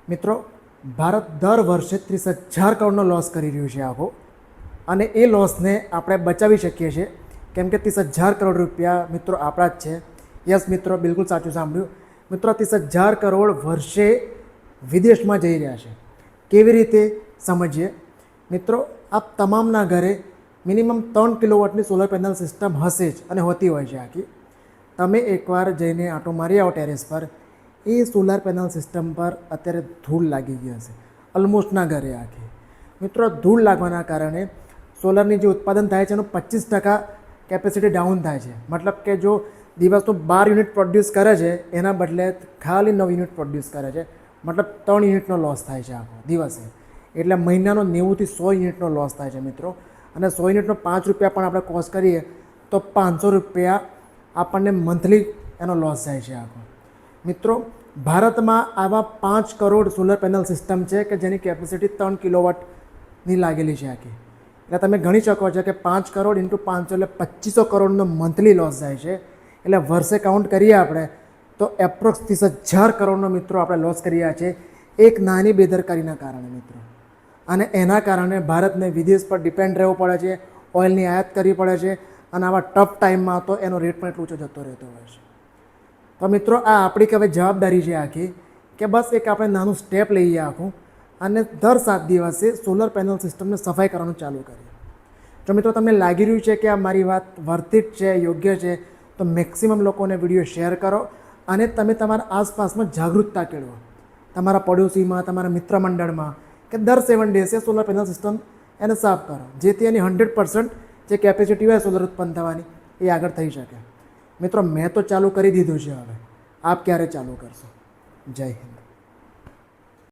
મિત્રો, ભારત દર વર્ષે 30,000 કરોડનો લોસ કરી રહ્યું છે આખો, અને એ લોસને આપણે બચાવી શકીએ છીએ કેમ કે 30,000 કરોડ રૂપિયા મિત્રો આપણા જ છે. યસ મિત્રો, બિલકુલ સાચું સાંભળ્યું. મિત્રો, 30,000 કરોડ વર્ષે વિદેશમાં જઈ રહ્યા છે. કેવી રીતે સમજીએ મિત્રો? આપ તમામના ઘરે મિનિમમ 3 કિલોવોટની સોલર પેનલ સિસ્ટમ હશે જ અને હોતી હોય છે આખી. તમે એકવાર જઈને આંટો મારી આવો ટેરેસ પર, એ સોલાર પેનલ સિસ્ટમ પર અત્યારે ધૂળ લાગી ગઈ હશે ઓલમોસ્ટના ઘરે આખી. મિત્રો, ધૂળ લાગવાના કારણે સોલરની જે ઉત્પાદન થાય છે એનું 25% કેપેસિટી ડાઉન થાય છે. મતલબ કે જો દિવસનું 12 યુનિટ પ્રોડ્યુસ કરે છે એના બદલે ખાલી 9 યુનિટ પ્રોડ્યુસ કરે છે. મતલબ 3 યુનિટનો લોસ થાય છે આખો દિવસે. એટલે મહિનાનો 90 થી 100 યુનિટનો લોસ થાય છે મિત્રો. અને 100 યુનિટનો 5 રૂપિયા પણ આપણે કોસ્ટ કરીએ તો 500 રૂપિયા આપણને મંથલી એનો લોસ જાય છે આખો. મિત્રો, ભારતમાં આવા 5 કરોડ સોલર પેનલ સિસ્ટમ છે કે જેની કેપેસિટી 3 કિલોવોટની લાગેલી છે આખી. એટલે તમે ગણી શકો છો કે 5 કરોડ ઇન્ટુ 500 એટલે 2500 કરોડનો મંથલી લોસ જાય છે. એટલે વર્ષે કાઉન્ટ કરીએ આપણે તો એપ્રોક્સ 30,000 કરોડનો મિત્રો આપણે લોસ કર્યા છે એક નાની બેદરકારીના કારણે મિત્રો. અને એના કારણે ભારતને વિદેશ પર ડિપેન્ડ રહેવું પડે છે, ઓઇલની આયાત કરવી પડે છે, અને આવા ટફ ટાઈમમાં તો એનો રેટ પણ એટલો ઊંચો જતો રહેતો હોય છે. તો મિત્રો, આ આપણી હવે જવાબદારી છે આખી કે બસ એક આપણે નાનું સ્ટેપ લઈએ આખું, અને દર 7 દિવસે સોલર પેનલ સિસ્ટમને સફાઈ કરવાનું ચાલુ કરીએ. જો મિત્રો તમને લાગી રહ્યું છે કે આ મારી વાત વર્થ ઇટ છે, યોગ્ય છે, તો મેક્સિમમ લોકોને વિડીયો શેર કરો અને તમે તમારા આસપાસમાં જાગૃતતા કેળવો. તમારા પડોશીમાં, તમારા મિત્ર મંડળમાં, કે દર 7 ડેઝે સોલર પેનલ સિસ્ટમ એને સાફ કરો, જેથી એની 100% જે કેપેસિટી હોય સોલર ઉત્પન્ન થવાની એ આગળ થઈ શકે. મિત્રો, મેં તો ચાલુ કરી દીધું છે, હવે આપ ક્યારે ચાલુ કરશો? જય હિન્દ.